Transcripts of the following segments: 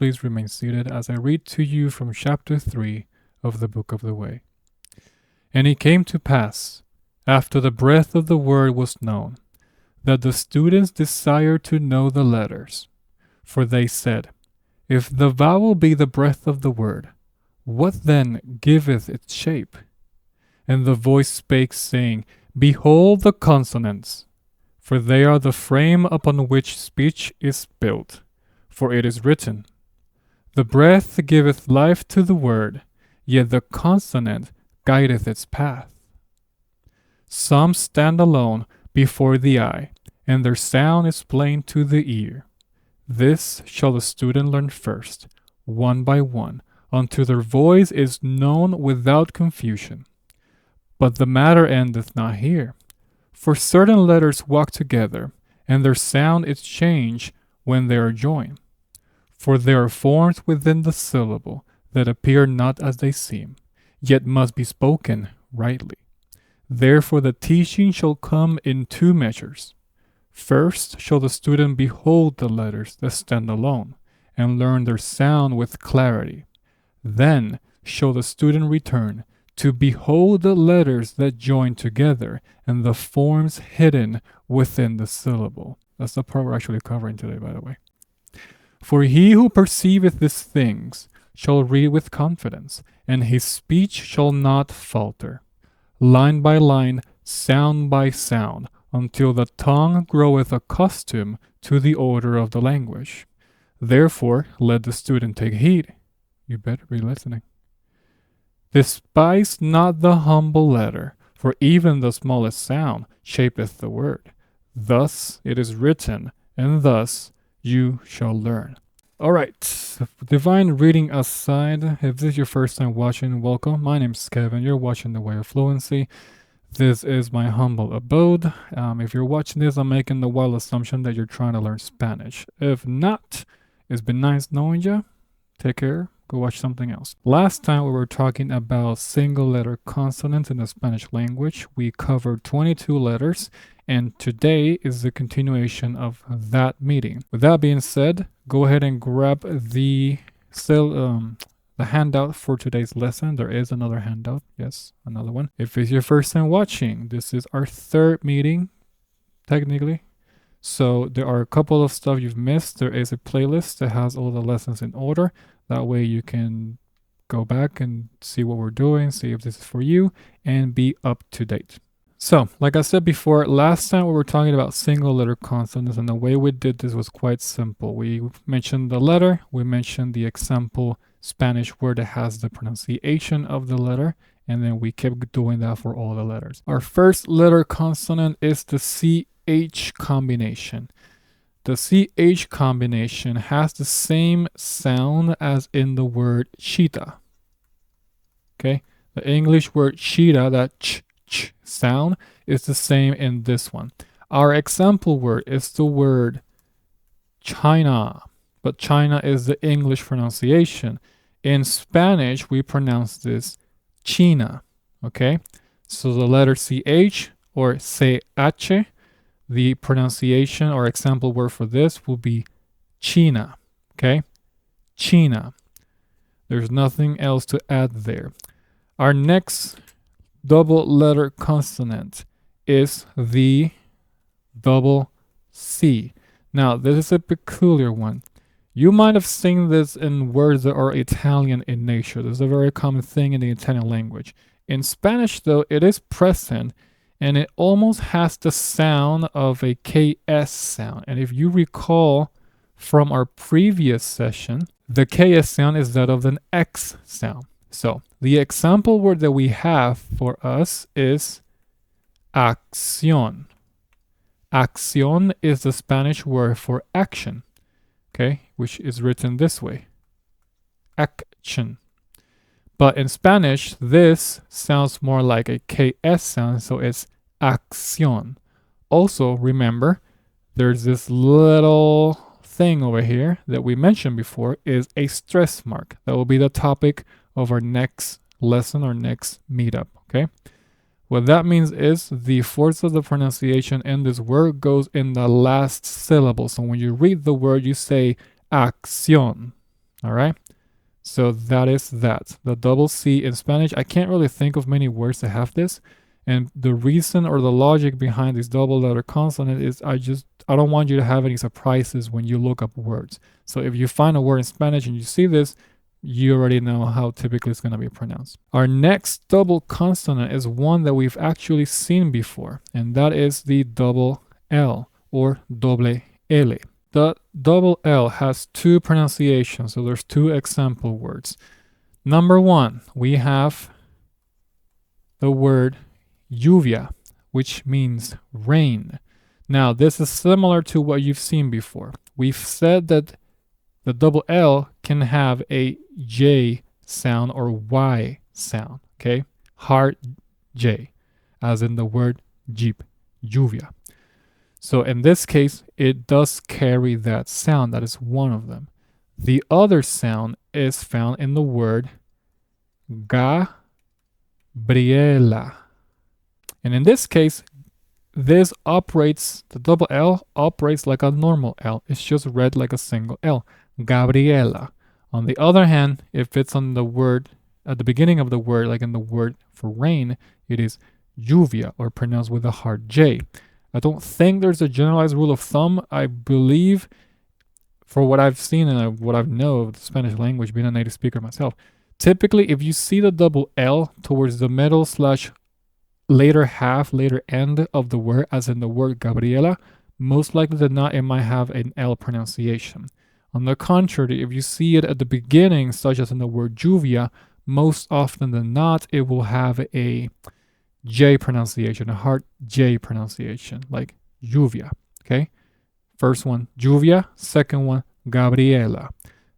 please remain seated as I read to you from chapter 3 of the Book of the Way. And it came to pass, after the breadth of the word was known, that the students desired to know the letters. For they said, If the vowel be the breadth of the word, what then giveth its shape? And the voice spake, saying, Behold the consonants, for they are the frame upon which speech is built. For it is written, The breath giveth life to the word, yet the consonant guideth its path. Some stand alone before the eye, and their sound is plain to the ear. This shall the student learn first, one by one, until their voice is known without confusion. But the matter endeth not here. For certain letters walk together, and their sound is changed when they are joined. For they are forms within the syllable that appear not as they seem, yet must be spoken rightly. Therefore the teaching shall come in two measures. First shall the student behold the letters that stand alone, and learn their sound with clarity. Then shall the student return to behold the letters that join together and the forms hidden within the syllable. That's the part we're actually covering today, by the way. For he who perceiveth these things shall read with confidence, and his speech shall not falter. Line by line, sound by sound, until the tongue groweth accustomed to the order of the language. Therefore, let the student take heed. You better be listening. Despise not the humble letter, for even the smallest sound shapeth the word. Thus it is written, and thus you shall learn. All right, divine reading aside, if this is your first time watching, welcome. My name's Kevin. You're watching the Way of Fluency. This is my humble abode. If you're watching this, I'm making the wild assumption that you're trying to learn Spanish. If not, it's been nice knowing you. Take care. Go watch something else. Last time we were talking about single letter consonants in the Spanish language. We covered 22 letters, and today is the continuation of that meeting. With that being said, go ahead and grab the handout for today's lesson. There is another handout. Yes, another one. If it's your first time watching, this is our third meeting, technically. So there are a couple of stuff you've missed. There is a playlist that has all the lessons in order. That way you can go back and see what we're doing, see if this is for you, and be up to date. So, like I said before, last time we were talking about single letter consonants, and the way we did this was quite simple. We mentioned the letter, we mentioned the example Spanish word that has the pronunciation of the letter, and then we kept doing that for all the letters. Our first letter consonant is the CH combination. The CH combination has the same sound as in the word cheetah. Okay, the English word cheetah, that ch sound, is the same in this one. Our example word is the word China, but China is the English pronunciation. In Spanish, we pronounce this China. Okay, so the letter CH or CH, the pronunciation or example word for this will be China. Okay, China. There's nothing else to add there. Our next double letter consonant is the double C. Now, this is a peculiar one. You might have seen this in words that are Italian in nature. This is a very common thing in the Italian language. In Spanish, though, it is present, and it almost has the sound of a KS sound. And if you recall from our previous session, the KS sound is that of an X sound. So the example word that we have for us is acción. Acción is the Spanish word for action, okay, which is written this way, action. But in Spanish, this sounds more like a KS sound, so it's acción. Also, remember, there's this little thing over here that we mentioned before is a stress mark. That will be the topic of our next lesson or next meetup, okay? What that means is the force of the pronunciation in this word goes in the last syllable. So when you read the word, you say acción, All right. So that is that. The double C in Spanish, I can't really think of many words that have this. And the reason or the logic behind this double letter consonant is I don't want you to have any surprises when you look up words. So if you find a word in Spanish and you see this, you already know how typically it's going to be pronounced. Our next double consonant is one that we've actually seen before, and that is the double L or doble L. The double L has two pronunciations, so there's two example words. Number one, we have the word lluvia, which means rain. Now, this is similar to what you've seen before. We've said that the double L can have a J sound or Y sound, okay? Hard J, as in the word jeep, lluvia. So in this case, it does carry that sound. That is one of them. The other sound is found in the word Gabriela. And in this case, the double L operates like a normal L. It's just read like a single L. Gabriela. On the other hand, if it's on the word, at the beginning of the word, like in the word for rain, it is lluvia, or pronounced with a hard J. I don't think there's a generalized rule of thumb. I believe, for what I've seen and what I know of the Spanish language, being a native speaker myself, typically if you see the double L towards the middle / later end of the word, as in the word Gabriela, most likely than not, it might have an L pronunciation. On the contrary, if you see it at the beginning, such as in the word lluvia, most often than not, it will have a J pronunciation, a hard J pronunciation, like lluvia, okay? First one, lluvia. Second one, Gabriela.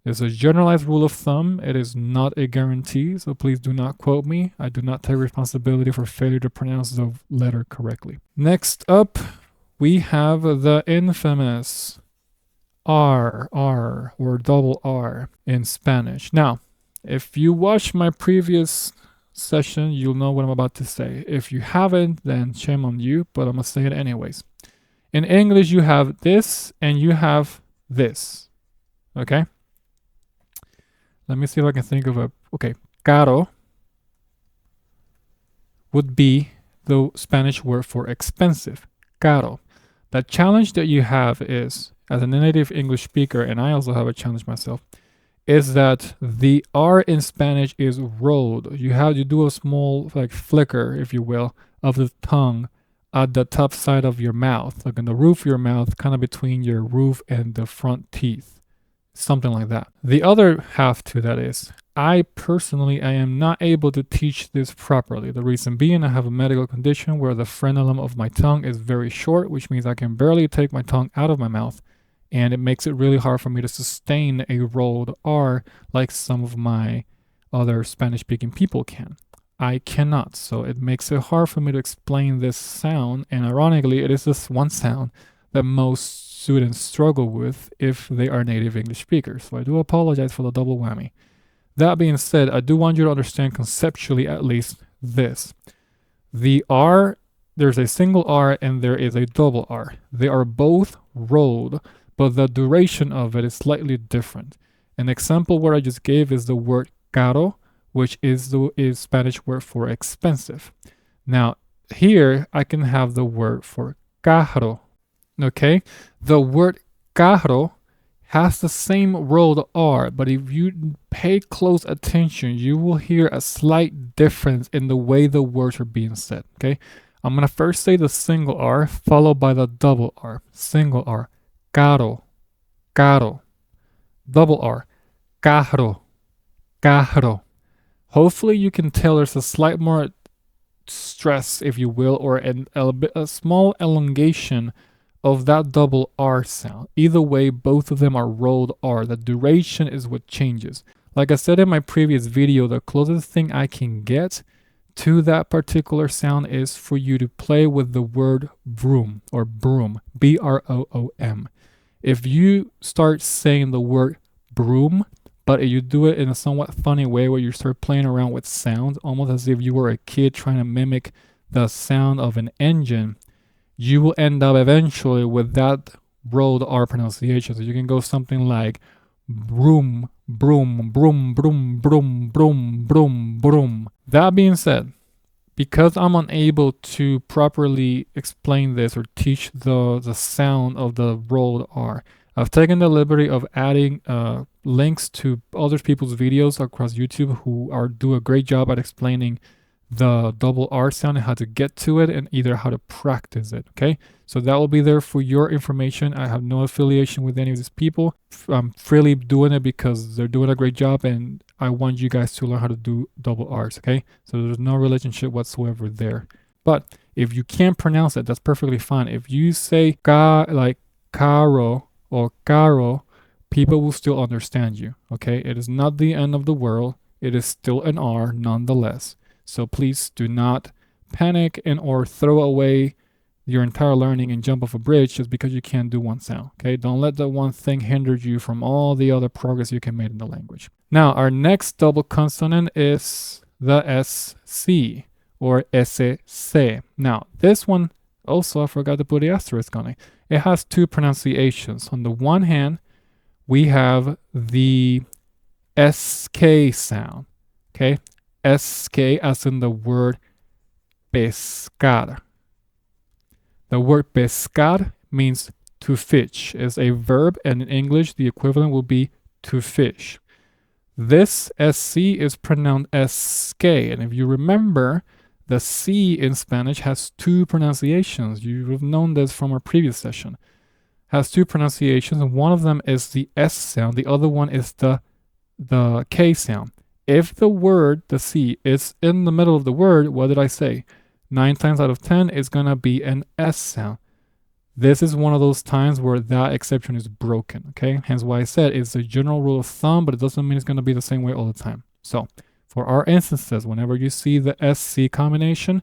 There's a generalized rule of thumb. It is not a guarantee, so please do not quote me. I do not take responsibility for failure to pronounce the letter correctly. Next up, we have the infamous R, or double R in Spanish. Now, if you watch my previous session, you'll know what I'm about to say. If you haven't, then shame on you, but I'm gonna say it anyways. In English, you have this and you have this, okay? Let me see if I can think of okay, caro would be the Spanish word for expensive, caro. The challenge that you have is, as a native English speaker, and I also have a challenge myself, is that the R in Spanish is rolled. You do a small flicker, if you will, of the tongue at the top side of your mouth, like in the roof of your mouth, kind of between your roof and the front teeth, something like that. The other half to that is, I am not able to teach this properly. The reason being, I have a medical condition where the frenulum of my tongue is very short, which means I can barely take my tongue out of my mouth. And it makes it really hard for me to sustain a rolled R like some of my other Spanish-speaking people can. I cannot, so it makes it hard for me to explain this sound, and ironically, it is this one sound that most students struggle with if they are native English speakers. So I do apologize for the double whammy. That being said, I do want you to understand conceptually at least this. The R, there's a single R and there is a double R. They are both rolled, but the duration of it is slightly different. An example where I just gave is the word caro, which is the Spanish word for expensive. Now, here I can have the word for caro, okay? The word caro has the same rolled R, but if you pay close attention, you will hear a slight difference in the way the words are being said, okay? I'm going to first say the single R, followed by the double R. Single R. Caro, caro. Double R, caro, caro. Hopefully you can tell there's a slight more stress, if you will, or a small elongation of that double R sound. Either way, both of them are rolled R. The duration is what changes. Like I said in my previous video, the closest thing I can get to that particular sound is for you to play with the word broom or broom, B-R-O-O-M. If you start saying the word broom, but you do it in a somewhat funny way where you start playing around with sounds, almost as if you were a kid trying to mimic the sound of an engine, you will end up eventually with that rolled R pronunciation. So you can go something like broom, Broom, broom, broom, broom, broom, broom, broom. That being said, because I'm unable to properly explain this or teach the sound of the rolled R, I've taken the liberty of adding links to other people's videos across YouTube who do a great job at explaining the double R sound and how to get to it and either how to practice it. Okay, so that will be there for your information. I have no affiliation with any of these people. I'm freely doing it because they're doing a great job and I want you guys to learn how to do double R's. Okay, so there's no relationship whatsoever there. But if you can't pronounce it, that's perfectly fine. If you say ka like caro or caro, people will still understand you. Okay, it is not the end of the world. It is still an R nonetheless. So please do not panic and or throw away your entire learning and jump off a bridge just because you can't do one sound. Okay, don't let that one thing hinder you from all the other progress you can make in the language. Now, our next double consonant is the SC or SC. Now, this one also, I forgot to put the asterisk on it. It has two pronunciations. On the one hand, we have the SK sound. Okay, SK as in the word pescar. The word pescar means to fish. It's a verb, and in English, the equivalent will be to fish. This SC is pronounced SK, and if you remember, the C in Spanish has two pronunciations. You have known this from our previous session. Has two pronunciations, and one of them is the S sound. The other one is the K sound. If the word, the C, is in the middle of the word, what did I say? 9 times out of 10, it's going to be an S sound. This is one of those times where that exception is broken, okay? Hence why I said it's a general rule of thumb, but it doesn't mean it's going to be the same way all the time. So, for our instances, whenever you see the SC combination,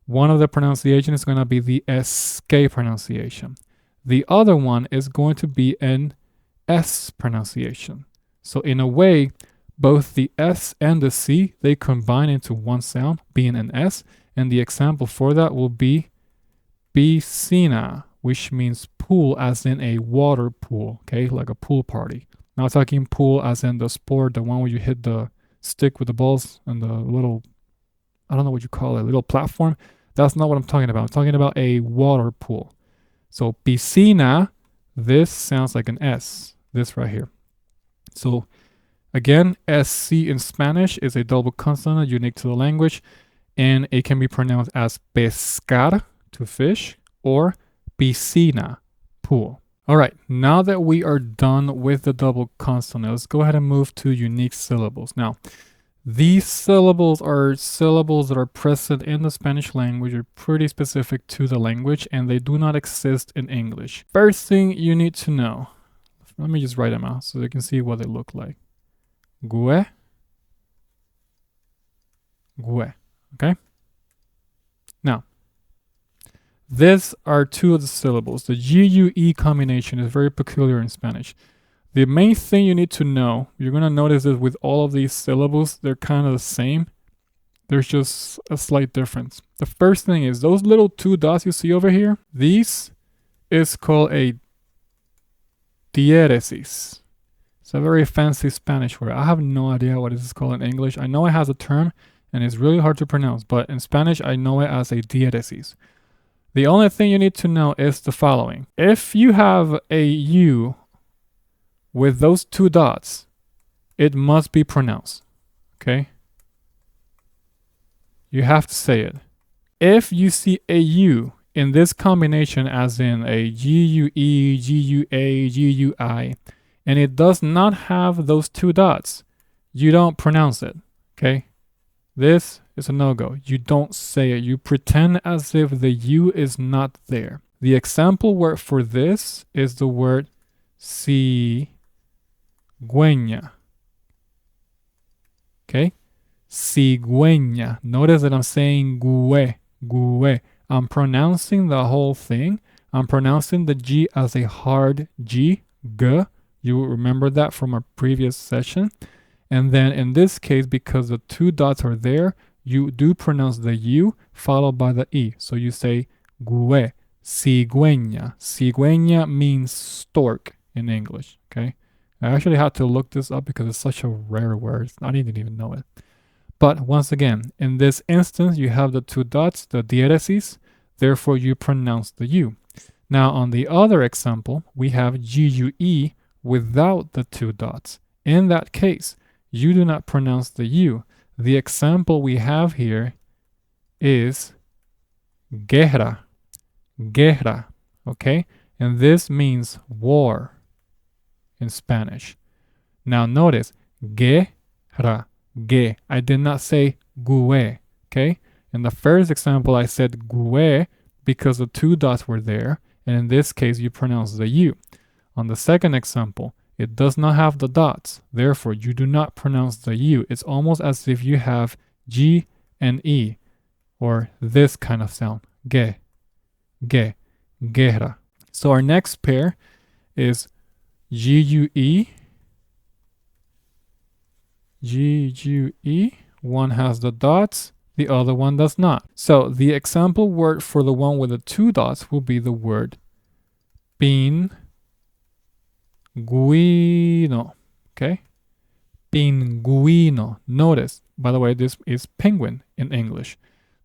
one of the pronunciations is going to be the SK pronunciation. The other one is going to be an S pronunciation. So, in a way, both the S and the C, they combine into one sound, being an S, and the example for that will be piscina, which means pool as in a water pool, okay, like a pool party. Not talking pool as in the sport, the one where you hit the stick with the balls and the little, I don't know what you call it, little platform. That's not what I'm talking about. I'm talking about a water pool. So piscina, this sounds like an S, this right here. So again, SC in Spanish is a double consonant unique to the language, and it can be pronounced as pescar, to fish, or piscina, pool. All right, now that we are done with the double consonant, let's go ahead and move to unique syllables. Now, these syllables are syllables that are present in the Spanish language, are pretty specific to the language, and they do not exist in English. First thing you need to know, let me just write them out so you can see what they look like. GUA, GUA, okay? Now, these are two of the syllables. The GUE combination is very peculiar in Spanish. The main thing you need to know, you're going to notice that with all of these syllables, they're kind of the same. There's just a slight difference. The first thing is those little two dots you see over here, these is called a diéresis. It's a very fancy Spanish word. I have no idea what this is called in English. I know it has a term and it's really hard to pronounce, but in Spanish, I know it as a diéresis. The only thing you need to know is the following. If you have a U with those two dots, it must be pronounced, okay? You have to say it. If you see a U in this combination as in a GUE, GUA, GUI, and it does not have those two dots, you don't pronounce it, okay? This is a no-go. You don't say it. You pretend as if the U is not there. The example word for this is the word cigüeña. Okay? Cigüeña. Notice that I'm saying GUE, GUE. I'm pronouncing the whole thing. I'm pronouncing the G as a hard G, G. You will remember that from our previous session. And then in this case, because the two dots are there, you do pronounce the U followed by the E. So you say GUE, cigüeña. Cigüeña means stork in English, okay? I actually had to look this up because it's such a rare word. I didn't even know it. But once again, in this instance, you have the two dots, the diatheses, therefore you pronounce the U. Now on the other example, we have GUE without the two dots. In that case, you do not pronounce the U. The example we have here is guerra, guerra, okay? And this means war in Spanish. Now notice, guerra, ge. I did not say GUE, okay? In the first example, I said GUE because the two dots were there, and in this case, you pronounce the U. On the second example, it does not have the dots, therefore, you do not pronounce the U. It's almost as if you have G and E, or this kind of sound, ge, guerra. So our next pair is GUE, GUE. One has the dots, the other one does not. So the example word for the one with the two dots will be the word pinguino. Okay? Pinguino. Notice, by the way, this is penguin in English.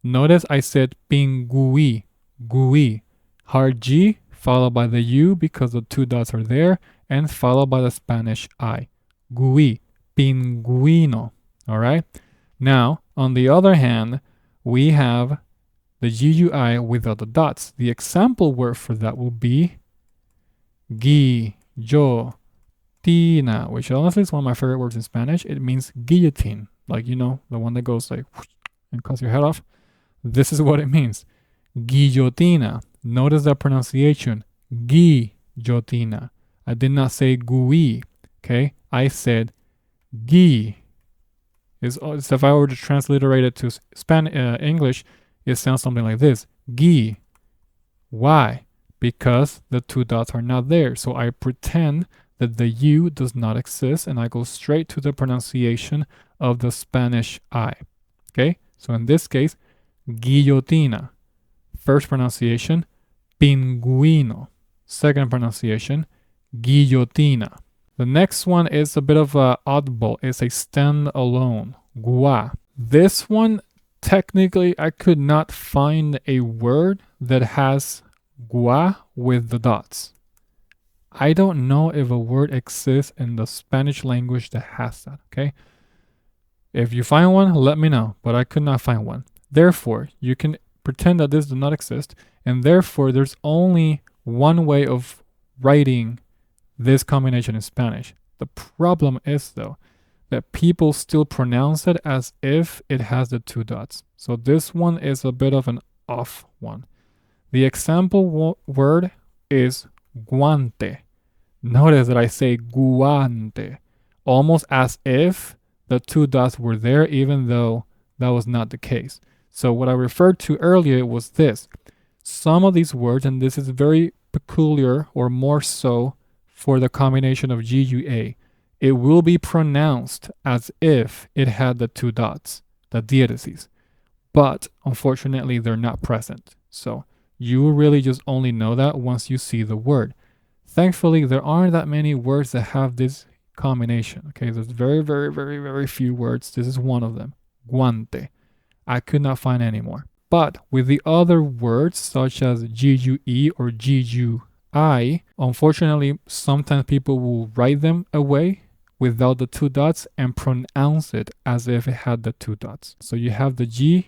Notice I said pingui, gui. Hard G followed by the U because the two dots are there, and followed by the Spanish I. Gui, pinguino. All right? Now, on the other hand, we have the GUI without the dots. The example word for that will be guillotina, which honestly is one of my favorite words in Spanish. It means guillotine, like, you know, the one that goes like and cuts your head off. This is what it means. Guillotina. Notice the pronunciation. Guillotina. I did not say GUI, okay? I said gi. If I were to transliterate it to English, it sounds something like this. Gi. Why? Because the two dots are not there. So I pretend that the U does not exist, and I go straight to the pronunciation of the Spanish I. Okay? So in this case, guillotina. First pronunciation, pinguino. Second pronunciation, guillotina. The next one is a bit of an oddball. It's a stand-alone, GUA. This one, technically, I could not find a word that has GUA with the dots. I don't know if a word exists in the Spanish language that has that, okay? If you find one, let me know, but I could not find one. Therefore, you can pretend that this does not exist, and therefore, there's only one way of writing this combination in Spanish. The problem is, though, that people still pronounce it as if it has the two dots. So this one is a bit of an off one. The example word is guante. Notice that I say guante, almost as if the two dots were there, even though that was not the case. So what I referred to earlier was this. Some of these words, and this is very peculiar or more so for the combination of GUA, it will be pronounced as if it had the two dots, the diatheses. But unfortunately, they're not present. So you really just only know that once you see the word. Thankfully, there aren't that many words that have this combination. Okay, there's very, very, very, very few words. This is one of them, guante. I could not find any more. But with the other words, such as GUE or GUI, unfortunately, sometimes people will write them away without the two dots and pronounce it as if it had the two dots. So you have the GUE,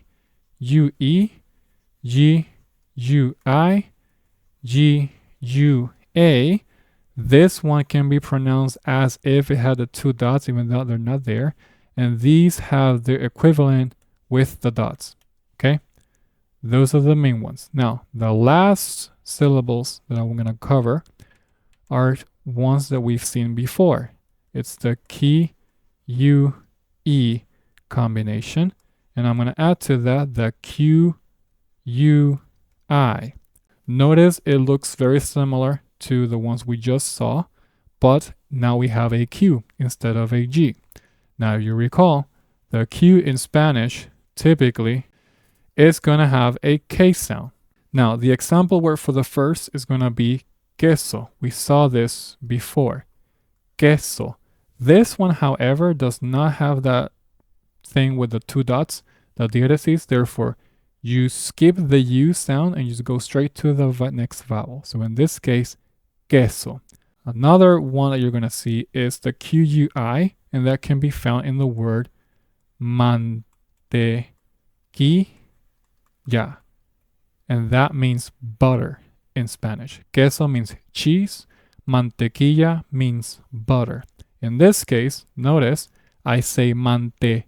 GUI, GUA. This one can be pronounced as if it had the two dots, even though they're not there. And these have their equivalent with the dots. Okay? Those are the main ones. Now, the last syllables that I'm going to cover are ones that we've seen before. It's the key U-E combination. And I'm going to add to that the Q-U-I. Notice it looks very similar to the ones we just saw, but now we have a Q instead of a G. Now, if you recall, the Q in Spanish typically is going to have a K sound. Now, the example word for the first is going to be queso. We saw this before. queso. This one, however, does not have that thing with the two dots, the diatheses. Therefore, you skip the U sound and you just go straight to the next vowel. So in this case, queso. Another one that you're going to see is the QUI, and that can be found in the word mantequilla. And that means butter in Spanish. Queso means cheese. Mantequilla means butter. In this case, notice I say mantequilla.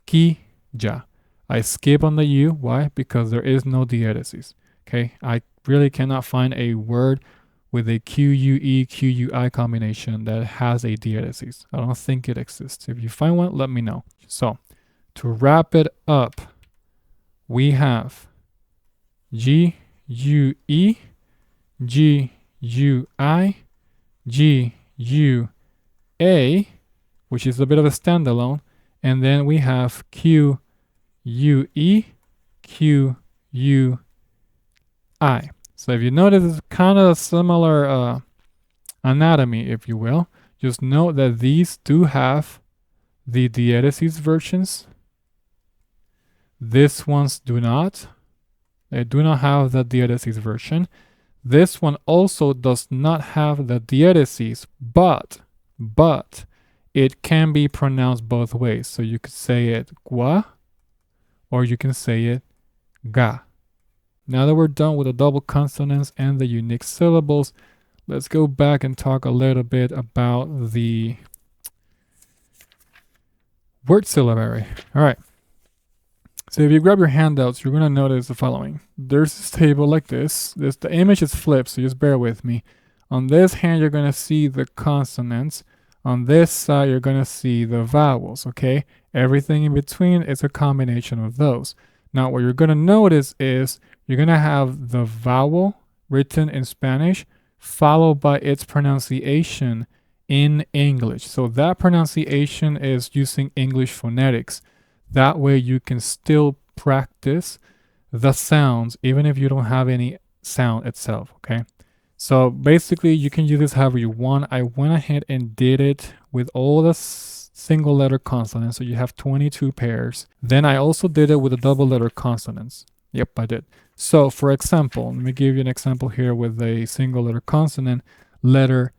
Quilla. I skip on the U. Why? Because there is no diathesis. Okay, I really cannot find a word with a QUE, QUI combination that has a diathesis. I don't think it exists. If you find one, let me know. So, to wrap it up, we have GUE, GUI, GUA, which is a bit of a standalone, and then we have QUE, QUI. So if you notice, it's kind of a similar anatomy, if you will. Just note that these do have the diathesis versions. These ones do not. They do not have the diathesis version. This one also does not have the diathesis, but it can be pronounced both ways. So you could say it GUA, or you can say it GA. Now that we're done with the double consonants and the unique syllables, let's go back and talk a little bit about the word syllabary. All right. So if you grab your handouts, you're going to notice the following. There's this table like this. The image is flipped, so just bear with me. On this hand, you're going to see the consonants. On this side, you're going to see the vowels, okay? Everything in between is a combination of those. Now, what you're going to notice is you're going to have the vowel written in Spanish followed by its pronunciation in English. So that pronunciation is using English phonetics. That way you can still practice the sounds even if you don't have any sound itself, okay? So basically you can use this however you want. I went ahead and did it with all the single letter consonants. So you have 22 pairs. Then I also did it with the double letter consonants. Yep, I did. So for example, let me give you an example here with a single letter consonant. Letter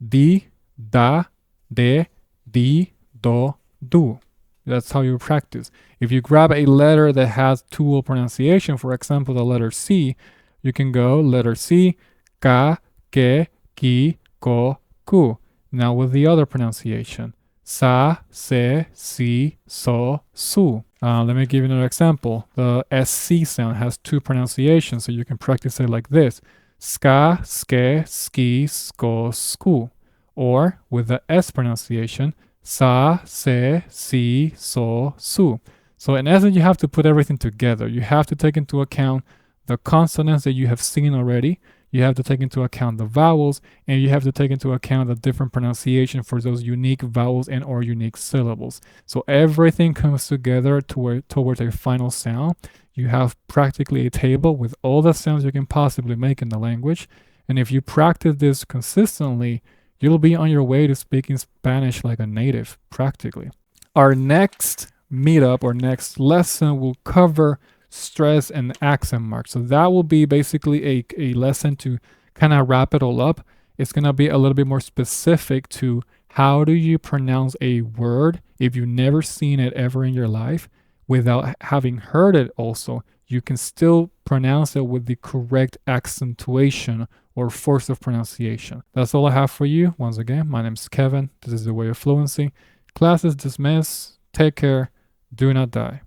D, da, de, di, do, do. That's how you practice. If you grab a letter that has dual pronunciation, for example, the letter C, you can go letter C, ka, ke, ki, ko, ku. Now with the other pronunciation, sa, se, si, so, su. Let me give you another example. The SC sound has two pronunciations, so you can practice it like this. Ska, ske, ski, sko, sku. Or with the S pronunciation, sa, se, si, so, su. So in essence, you have to put everything together. You have to take into account the consonants that you have seen already. You have to take into account the vowels, and you have to take into account the different pronunciation for those unique vowels and or unique syllables. So everything comes together towards a final sound. You have practically a table with all the sounds you can possibly make in the language. And if you practice this consistently, you'll be on your way to speaking Spanish like a native, practically. Our next meetup or next lesson will cover stress and accent marks. So that will be basically a lesson to kind of wrap it all up. It's going to be a little bit more specific to how do you pronounce a word if you've never seen it ever in your life without having heard it also. You can still pronounce it with the correct accentuation or force of pronunciation. That's all I have for you. Once again, my name is Kevin. This is the Way of Fluency. Class is dismissed. Take care. Do not die.